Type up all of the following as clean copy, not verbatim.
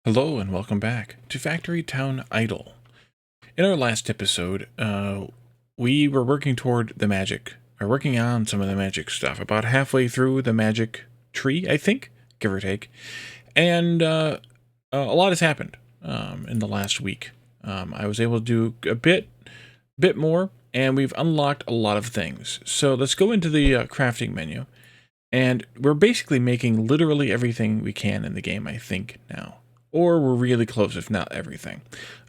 Hello and welcome back to Factory Town Idle. In our last episode, we were working toward the magic, or working on some of the magic stuff, about halfway through the magic tree, I think, give or take. And a lot has happened in the last week. I was able to do a bit more, and we've unlocked a lot of things. So let's go into the crafting menu. And we're basically making literally everything we can in the game, I think, now. Or we're really close, if not everything.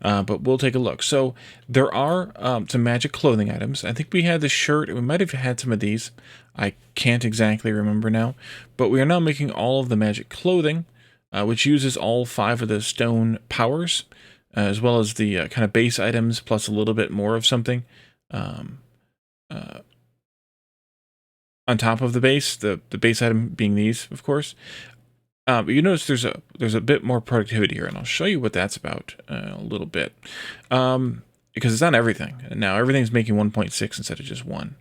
But we'll take a look. So there are some magic clothing items. I think we had the shirt. We might have had some of these. I can't exactly remember now. But we are now making all of the magic clothing, which uses all 5 of the stone powers, as well as the kind of base items, plus a little bit more of something. On top of the base base item being these, of course. But you notice there's a bit more productivity here, and I'll show you what that's about a little bit. Because it's on everything. And now everything's making 1.6 instead of just 1.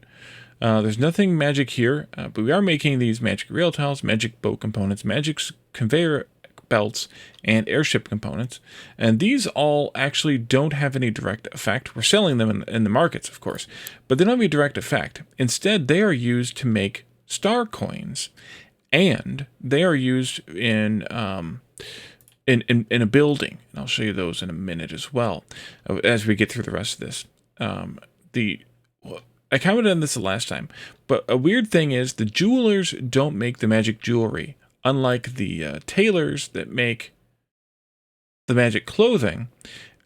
There's nothing magic here, but we are making these magic rail tiles, magic boat components, magic conveyor belts, and airship components. And these all actually don't have any direct effect. We're selling them in the markets, of course, but they don't have a direct effect. Instead, they are used to make star coins. And they are used in a building. And I'll show you those in a minute as well, as we get through the rest of this. I commented on this the last time, but a weird thing is the jewelers don't make the magic jewelry, unlike the tailors that make the magic clothing,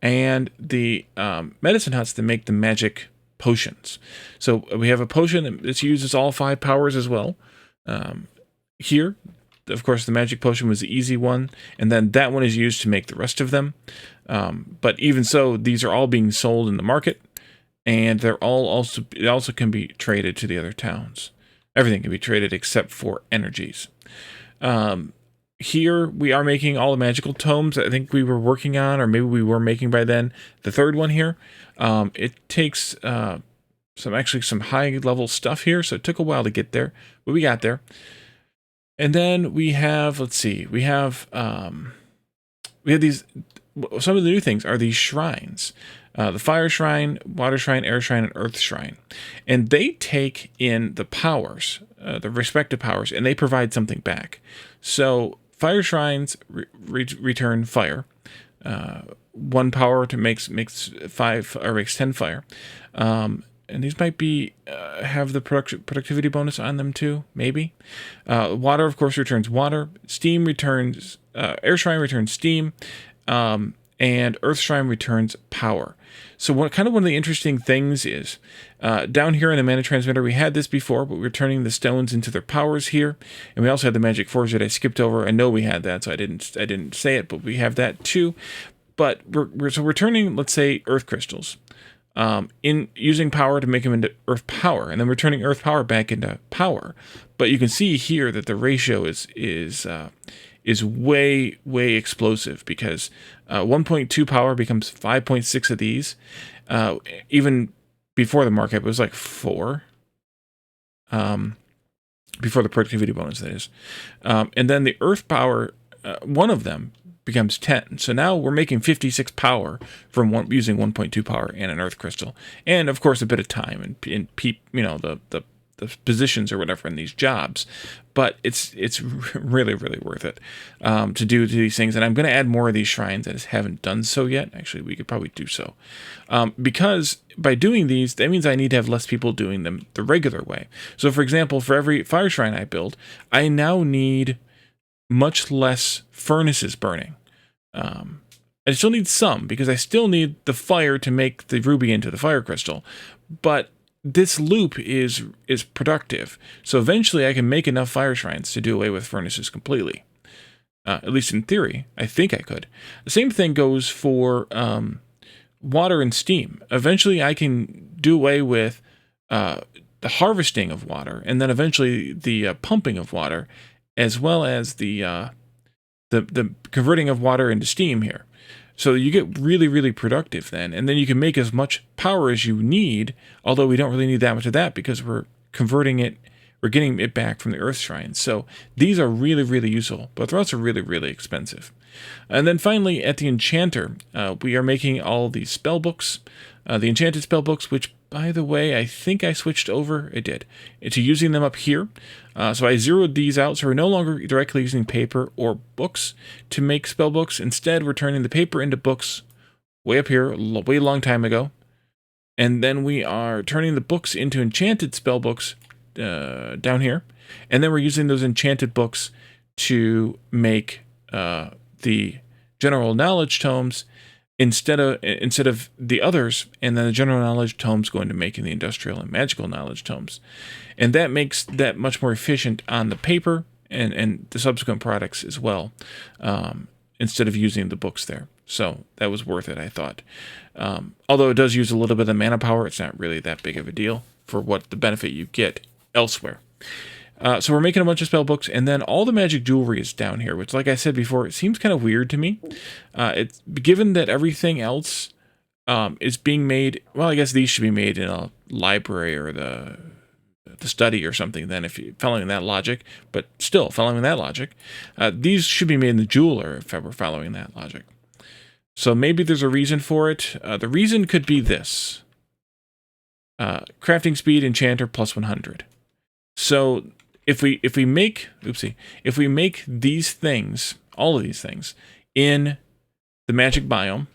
and the medicine huts that make the magic potions. So we have a potion that uses all 5 powers as well. Here, of course, the magic potion was the easy one, and then that one is used to make the rest of them. But even so, these are all being sold in the market, and it also can be traded to the other towns. Everything can be traded except for energies. Here, we are making all the magical tomes that I think we were working on, or maybe we were making by then. The third one here, it takes some high-level stuff here, so it took a while to get there, but we got there. And then we have, let's see, we have these, some of the new things are these shrines. The fire shrine, water shrine, air shrine, and earth shrine. And they take in the powers, the respective powers, and they provide something back. So fire shrines return fire. 1 power to makes 5 or makes 10 fire. And these might be have the productivity bonus on them too, maybe. Water, of course, returns water. Steam returns, air shrine returns steam, and earth shrine returns power. So one of the interesting things is, down here in the mana transmitter, we had this before, but we're turning the stones into their powers here. And we also had the magic forge that I skipped over. I know we had that, so I didn't say it, but we have that too. But we're turning, let's say, earth crystals. In using power to make them into earth power, and then we're turning earth power back into power. But you can see here that the ratio is way explosive, because 1.2 power becomes 5.6 of these. Even before the markup, it was like 4. Before the productivity bonus, that is. And then the earth power, one of them becomes 10. So now we're making 56 power from using 1.2 power and an earth crystal, and of course a bit of time and the positions or whatever in these jobs. But it's really worth it to do these things. And I'm going to add more of these shrines that haven't done so yet. Actually, we could probably do so, because by doing these, that means I need to have less people doing them the regular way. So for example, for every fire shrine I build, I now need much less furnaces burning. I still need some, because I still need the fire to make the ruby into the fire crystal, but this loop is productive. So eventually I can make enough fire shrines to do away with furnaces completely. At least in theory, I think I could. The same thing goes for water and steam. Eventually I can do away with the harvesting of water, and then eventually the pumping of water, as well as the converting of water into steam here. So you get really productive then, and then you can make as much power as you need, although we don't really need that much of that, because we're converting it we're getting it back from the Earth Shrines. So these are really, really useful, but they're also really, really expensive. And then finally, at the Enchanter, we are making all these spell books, the enchanted spell books, which, by the way, I think I switched over, it did, to using them up here. So I zeroed these out, so we're no longer directly using paper or books to make spell books. Instead, we're turning the paper into books way up here, way long time ago. And then we are turning the books into enchanted spell books down here. And then we're using those enchanted books to make the general knowledge tomes instead of the others, and then the general knowledge tomes going to making the industrial and magical knowledge tomes. And that makes that much more efficient on the paper and the subsequent products as well, instead of using the books there. So that was worth it, I thought. Although it does use a little bit of mana power, it's not really that big of a deal for what the benefit you get elsewhere. So we're making a bunch of spell books, and then all the magic jewelry is down here, which, like I said before, it seems kind of weird to me. It's given that everything else is being made. Well, I guess these should be made in a library or the study or something. Then, if you're following that logic, but still following that logic, these should be made in the jeweler if I were following that logic. So maybe there's a reason for it. The reason could be this: crafting speed enchanter plus 100. So if we make these things, all of these things, in the magic biome,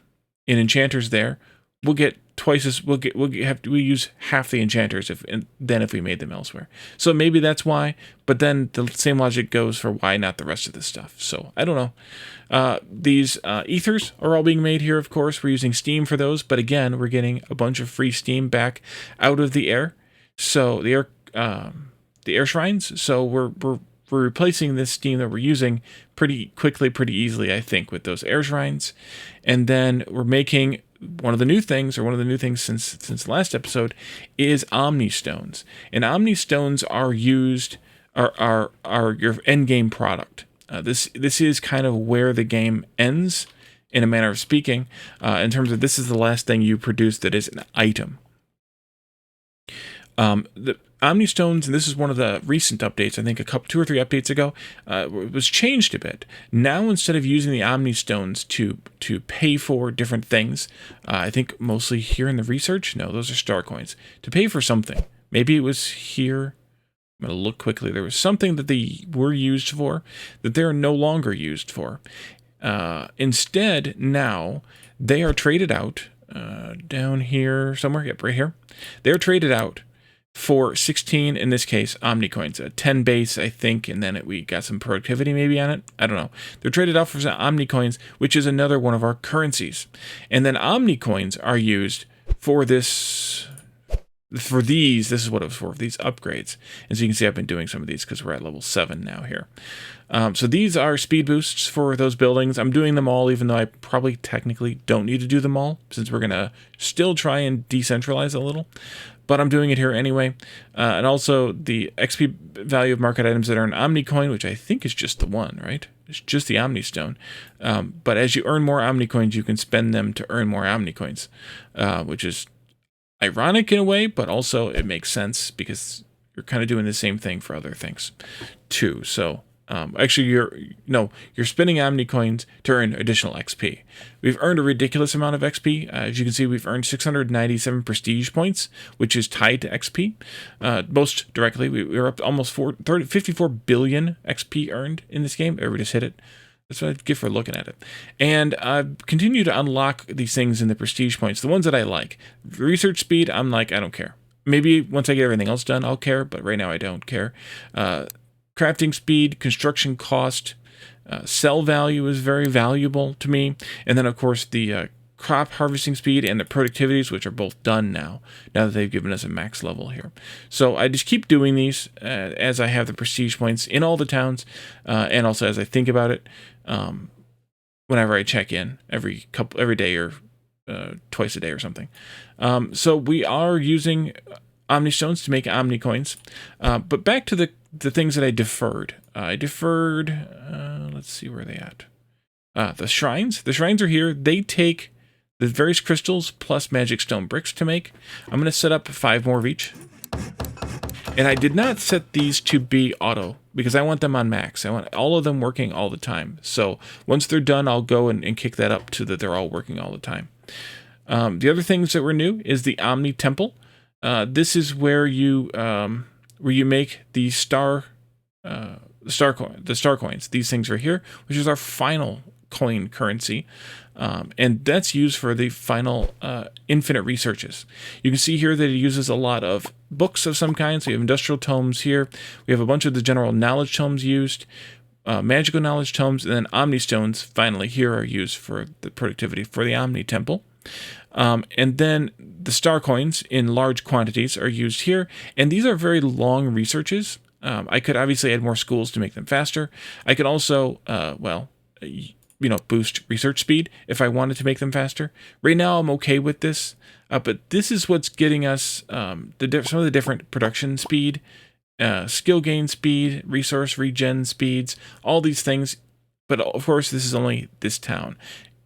in enchanters there, we'll get twice as we use half the enchanters than if we made them elsewhere. So maybe that's why. But then the same logic goes for why not the rest of this stuff. So I don't know. These ethers are all being made here. Of course, we're using steam for those, but again, we're getting a bunch of free steam back out of the air. So the air shrines. So we're replacing this steam that we're using pretty quickly, pretty easily, I think, with those air shrines. And then we're making one of the new things since the last episode is Omnistones. And Omnistones are your end game product. This is kind of where the game ends, in a manner of speaking, in terms of this is the last thing you produce that is an item. The Omnistones, and this is one of the recent updates, I think 2 or 3 updates ago, was changed a bit. Now, instead of using the Omnistones to pay for different things, I think mostly here in the research, no, those are star coins, to pay for something. Maybe it was here. I'm going to look quickly. There was something that they were used for that they're no longer used for. Instead, now, they are traded out down here somewhere. Yep, right here. They're traded out for 16, in this case, Omni Coins, a 10 base, I think, and then we got some productivity maybe on it. I don't know. They're traded out for some Omni Coins, which is another one of our currencies. And then Omni Coins are used for this is what it was for these upgrades. And so you can see I've been doing some of these because we're at level 7 now here. So these are speed boosts for those buildings. I'm doing them all, even though I probably technically don't need to do them all, since we're going to still try and decentralize a little. But I'm doing it here anyway. And also the XP value of market items that are an Omni Coin, which I think is just the one, right? It's just the Omnistone. But as you earn more Omni Coins, you can spend them to earn more Omni Coins, which is ironic in a way, but also it makes sense because you're kind of doing the same thing for other things too. So actually, you're spending Omni Coins to earn additional XP. We've earned a ridiculous amount of XP. As you can see, we've earned 697 prestige points, which is tied to XP. Most directly, we're up to almost 54 billion XP earned in this game. Everybody just hit it. That's what I'd give for looking at it. And I've continued to unlock these things in the prestige points, the ones that I like. Research speed, I'm like, I don't care. Maybe once I get everything else done, I'll care, but right now I don't care. Crafting speed, construction cost, sell value is very valuable to me. And then, of course, the crop harvesting speed and the productivities, which are both done now that they've given us a max level here. So I just keep doing these as I have the prestige points in all the towns, and also as I think about it whenever I check in every day or twice a day or something. So we are using Omnistones to make Omni Coins. But back to the things that I deferred. Let's see where they at. The shrines. The shrines are here. They take the various crystals plus magic stone bricks to make. I'm going to set up 5 more of each. And I did not set these to be auto because I want them on max. I want all of them working all the time. So once they're done, I'll go and kick that up to that they're all working all the time. The other things that were new is the Omni Temple. This is where you make the star coins. These things right here, which is our final coin currency. And that's used for the final infinite researches. You can see here that it uses a lot of books of some kind. So you have industrial tomes here. We have a bunch of the general knowledge tomes used, magical knowledge tomes, and then Omnistones finally here are used for the productivity for the Omni Temple. And then the star coins in large quantities are used here. And these are very long researches. I could obviously add more schools to make them faster. I could also, boost research speed if I wanted to make them faster. Right now, I'm okay with this, but this is what's getting us some of the different production speed, skill gain speed, resource regen speeds, all these things. But of course, this is only this town.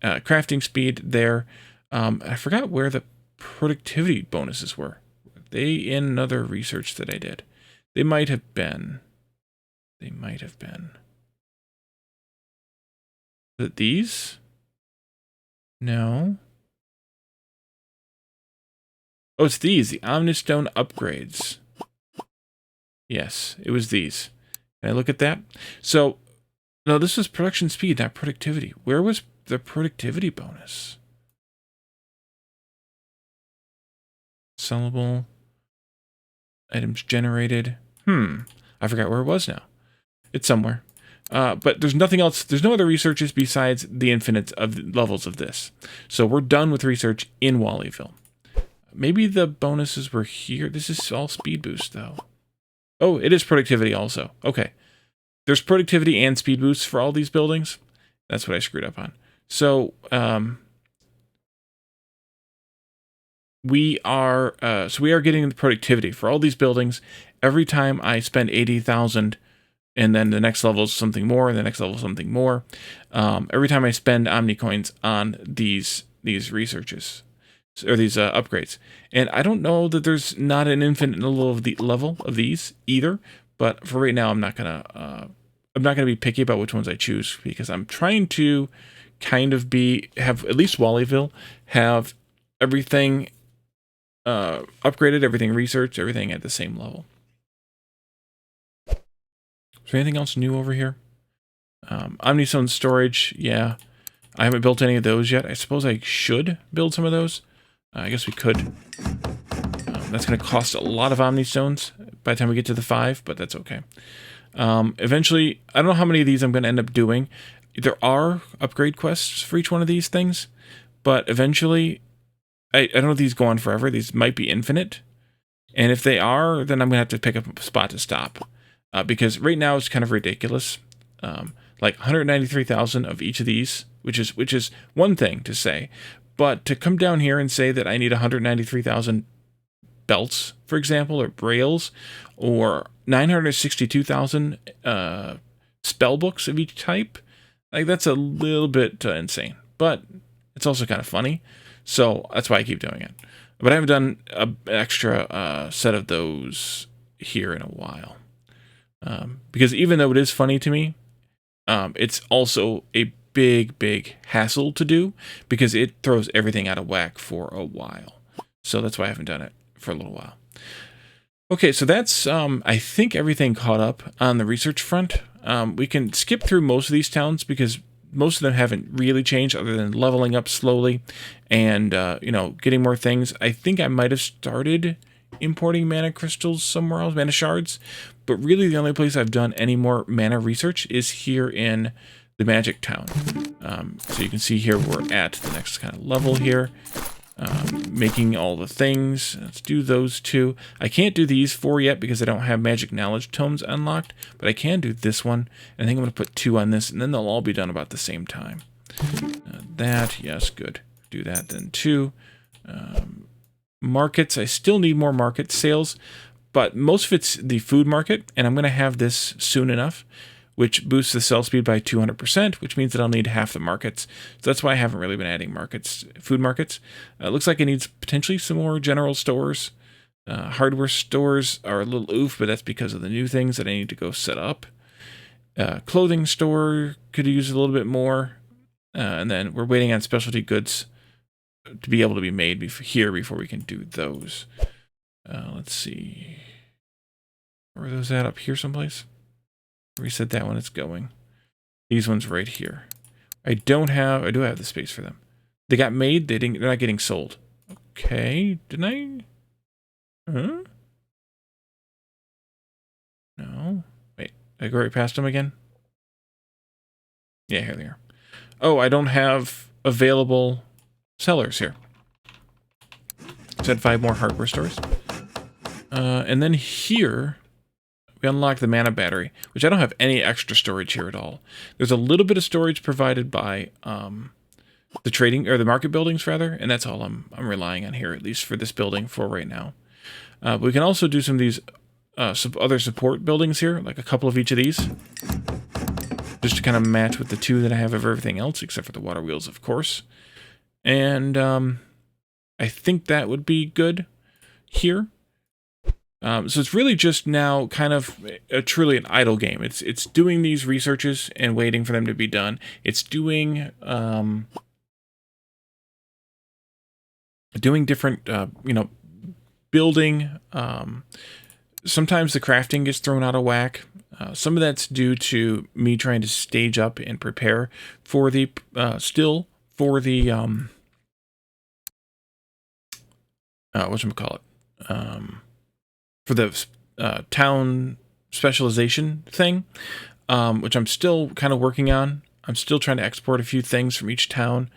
Crafting speed there. I forgot where the productivity bonuses were. They in another research that I did. They might have been. Is it these? No. Oh, it's these. The Omnistone upgrades. Yes, it was these. Can I look at that? So, no, this was production speed, not productivity. Where was the productivity bonus? Sellable. Items generated. I forgot where it was now. It's somewhere. But there's nothing else. There's no other researches besides the infinite of the levels of this. So we're done with research in Wallyville. Maybe the bonuses were here. This is all speed boost, though. Oh, it is productivity also. Okay. There's productivity and speed boosts for all these buildings. That's what I screwed up on. So, we are getting the productivity for all these buildings. Every time I spend 80,000, and then the next level is something more, and the next level is something more. Every time I spend Omni Coins on these researches, or these upgrades. And I don't know that there's not an infinite level of these either, but for right now, I'm not gonna be picky about which ones I choose, because I'm trying to kind of have at least Wallyville have everything upgraded, everything researched, everything at the same level. Is there anything else new over here? Omnistone storage, yeah. I haven't built any of those yet. I suppose I should build some of those. I guess we could. That's going to cost a lot of Omnistones by the time we get to the 5, but that's okay. Eventually, I don't know how many of these I'm going to end up doing. There are upgrade quests for each one of these things, but eventually, I don't know if these go on forever. These might be infinite. And if they are, then I'm going to have to pick up a spot to stop. Because right now it's kind of ridiculous. Like 193,000 of each of these, which is one thing to say. But to come down here and say that I need 193,000 belts, for example, or rails, or 962,000 spell books of each type, like that's a little bit insane. But it's also kind of funny. So that's why I keep doing it. But I haven't done an extra set of those here in a while. Because even though it is funny to me, it's also a big hassle to do because it throws everything out of whack for a while. So that's why I haven't done it for a little while. Okay, so that's, I think, everything caught up on the research front. We can skip through most of these towns because most of them haven't really changed other than leveling up slowly and, getting more things. I think I might have started importing mana crystals somewhere else, mana shards, but really the only place I've done any more mana research is here in the Magic Town. So you can see here we're at the next kind of level here, making all the things. Let's do those two. I can't do these 4 yet because I don't have Magic Knowledge Tomes unlocked, but I can do this one. I think I'm going to put 2 on this, and then they'll all be done about the same time. That, yes, good. Do that, then 2. Markets, I still need more market sales, but most of it's the food market, and I'm going to have this soon enough, which boosts the sell speed by 200%, which means that I'll need half the markets. So that's why I haven't really been adding markets, food markets. Looks like it needs potentially some more general stores, Hardware stores are a little oof, but that's because of the new things that I need to go set up. Clothing store could use a little bit more. And then we're waiting on specialty goods to be able to be made here before we can do those. Let's see. Where are those at? Up here someplace? Reset that one. It's going. These ones right here. I do have the space for them. They got made. They're not getting sold. Okay. Didn't I? Huh? No. Wait. Did I go right past them again? Yeah, here they are. Oh, I don't have available sellers here. Said 5 more hardware stores. And then here, we unlock the mana battery, which I don't have any extra storage here at all. There's a little bit of storage provided by the trading, or the market buildings rather, and that's all I'm relying on here, at least for this building for right now. But we can also do some of these other support buildings here, like a couple of each of these, just to kind of match with the 2 that I have of everything else, except for the water wheels, of course. And I think that would be good here. So it's really just now kind of truly an idle game. It's doing these researches and waiting for them to be done. It's doing different, building. Sometimes the crafting gets thrown out of whack. Some of that's due to me trying to stage up and prepare for the whatchamacallit, for the town specialization thing, which I'm still kind of working on. I'm still trying to export a few things from each town.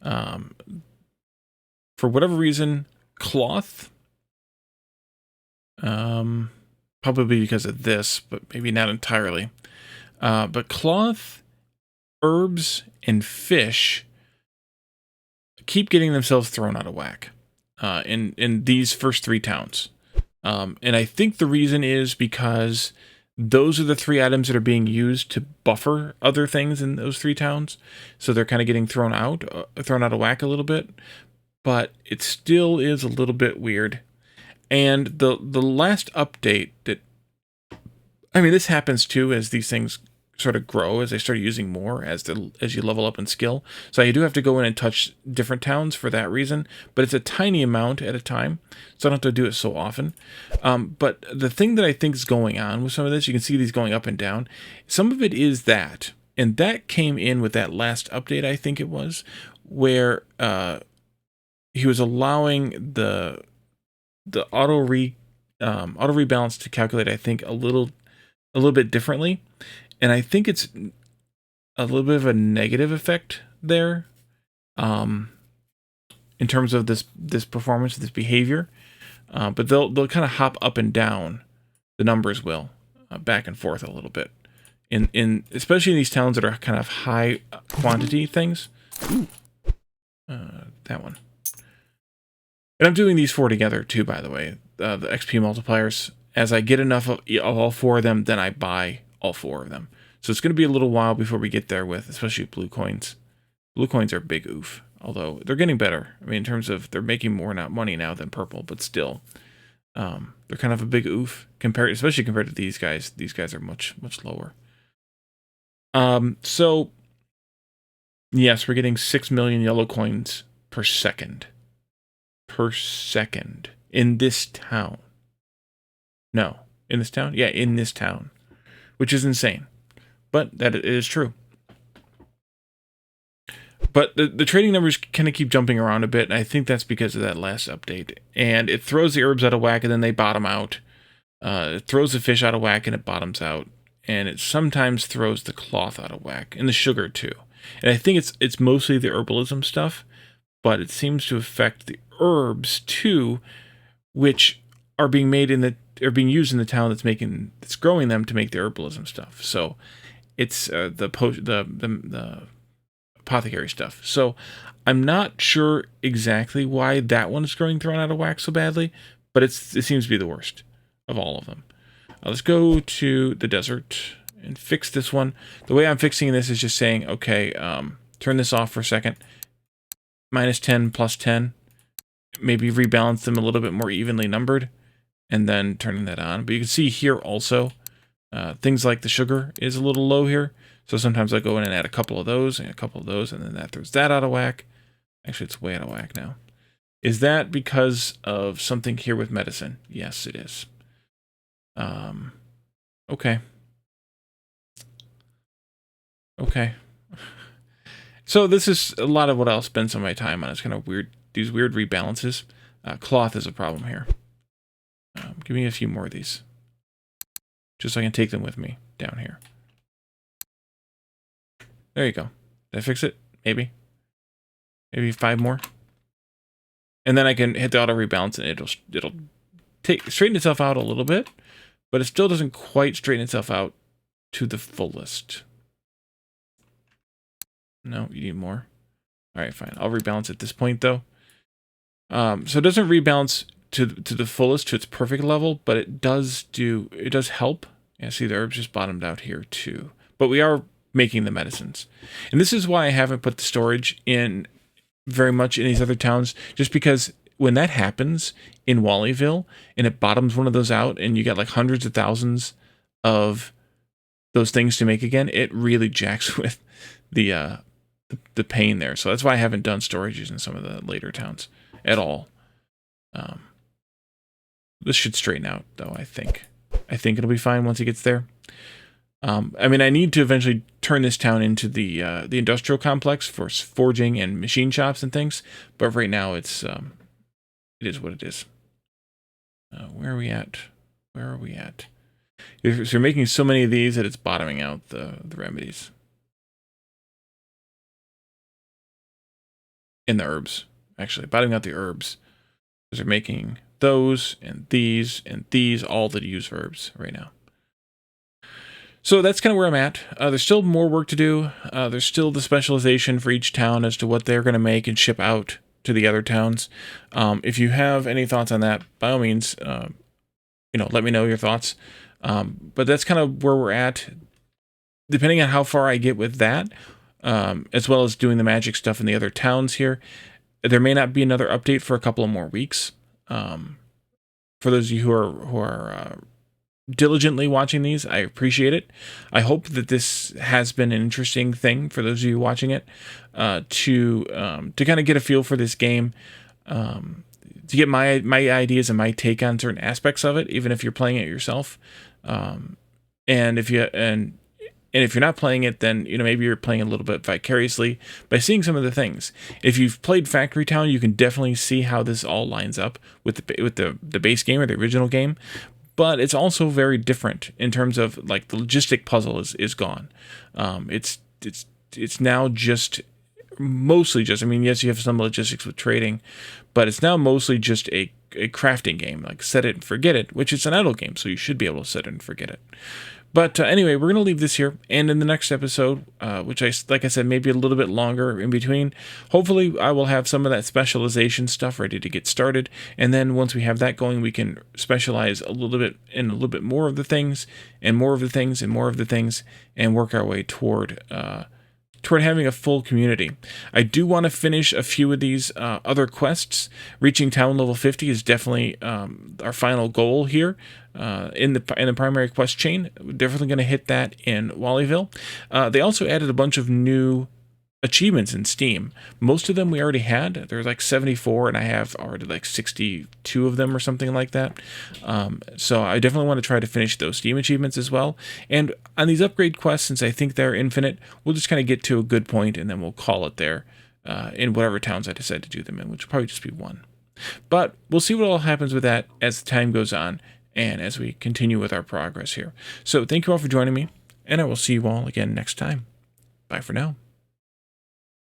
For whatever reason, cloth, probably because of this, but maybe not entirely. But cloth, herbs, and fish keep getting themselves thrown out of whack in these first 3 towns. And I think the reason is because those are the 3 items that are being used to buffer other things in those 3 towns. So they're kind of getting thrown out of whack a little bit. But it still is a little bit weird. And the last update this happens too as these things sort of grow, as they start using more as you level up in skill. So you do have to go in and touch different towns for that reason, but it's a tiny amount at a time, so I don't have to do it so often. But the thing that I think is going on with some of this, you can see these going up and down. Some of it is that, and that came in with that last update, I think it was, where he was allowing the auto rebalance to calculate, I think, a little bit differently. And I think it's a little bit of a negative effect there, in terms of this performance, this behavior. But they'll kind of hop up and down. The numbers will back and forth a little bit, in especially in these towns that are kind of high quantity things. That one. And I'm doing these 4 together too, by the way. The XP multipliers. As I get enough of all 4 of them, then I buy all 4 of them. So it's going to be a little while before we get there with, especially blue coins. Blue coins are a big oof, although they're getting better. I mean, in terms of they're making more money now than purple, but still, they're kind of a big oof especially compared to these guys. These guys are much lower. So yes, we're getting 6 million yellow coins per second. In this town. No, in this town? Yeah, in this town. Which is insane. But that is true. But the trading numbers kind of keep jumping around a bit, and I think that's because of that last update. And it throws the herbs out of whack, and then they bottom out. It throws the fish out of whack, and it bottoms out. And it sometimes throws the cloth out of whack, and the sugar too. And I think it's mostly the herbalism stuff, but it seems to affect the herbs too, which are being made are being used in the town that's growing them to make the herbalism stuff. So it's the apothecary stuff. So I'm not sure exactly why that one is thrown out of whack so badly, but it seems to be the worst of all of them. Let's go to the desert and fix this one. The way I'm fixing this is just saying, okay, turn this off for a second. -10, +10. Maybe rebalance them a little bit more evenly numbered. and then turning that on. But you can see here also, things like the sugar is a little low here. So sometimes I go in and add a couple of those and a couple of those, and then that throws that out of whack. Actually, it's way out of whack now. Is that because of something here with medicine? Yes, it is. Okay. Okay. So this is a lot of what I'll spend some of my time on. It's kind of weird. These weird rebalances. Cloth is a problem here. Give me a few more of these. Just so I can take them with me down here. There you go. Did I fix it? Maybe. Maybe 5 more. And then I can hit the auto rebalance and it'll straighten itself out a little bit, but it still doesn't quite straighten itself out to the fullest. No, you need more. All right, fine. I'll rebalance at this point though. So it doesn't rebalance to the fullest, to its perfect level, but it does help. Yeah, see the herbs just bottomed out here too. But we are making the medicines. And this is why I haven't put the storage in very much in these other towns, just because when that happens in Wallyville and it bottoms one of those out and you got like hundreds of thousands of those things to make again, it really jacks with the pain there. So that's why I haven't done storages in some of the later towns at all. This should straighten out though, I think. I think it'll be fine once it gets there. I mean, I need to eventually turn this town into the industrial complex for forging and machine shops and things, but right now it is what it is. Where are we at? Where are we at? So you're making so many of these that it's bottoming out the remedies. In the herbs, actually. Bottoming out the herbs. Because they're making those, and these, all that use herbs right now. So that's kind of where I'm at. There's still more work to do. There's still the specialization for each town as to what they're going to make and ship out to the other towns. If you have any thoughts on that, by all means, let me know your thoughts. But that's kind of where we're at. Depending on how far I get with that, as well as doing the magic stuff in the other towns here, there may not be another update for a couple of more weeks. For those of you who are diligently watching these, I appreciate it. I hope that this has been an interesting thing for those of you watching it, to kind of get a feel for this game, to get my ideas and my take on certain aspects of it, even if you're playing it yourself. And if you're not playing it, then maybe you're playing a little bit vicariously by seeing some of the things. If you've played Factory Town, you can definitely see how this all lines up with the base game or the original game. But it's also very different in terms of like the logistic puzzle is gone. It's now mostly just. I mean, yes, you have some logistics with trading, but it's now mostly just a crafting game, like set it and forget it, which is an idle game, so you should be able to set it and forget it. But anyway, we're going to leave this here, and in the next episode, which like I said, maybe a little bit longer in between, hopefully I will have some of that specialization stuff ready to get started, and then once we have that going, we can specialize a little bit in a little bit more of the things, and more of the things, and more of the things, and work our way toward having a full community. I do want to finish a few of these other quests. Reaching town level 50 is definitely our final goal here in the primary quest chain. We're definitely going to hit that in Wallyville. They also added a bunch of new achievements in Steam. Most of them we already had. There's like 74, and I have already like 62 of them or something like that. So I definitely want to try to finish those Steam achievements as well. And on these upgrade quests, since I think they're infinite, we'll just kind of get to a good point and then we'll call it there in whatever towns I decide to do them in, which will probably just be one. But we'll see what all happens with that as the time goes on and as we continue with our progress here. So thank you all for joining me, and I will see you all again next time. Bye for now.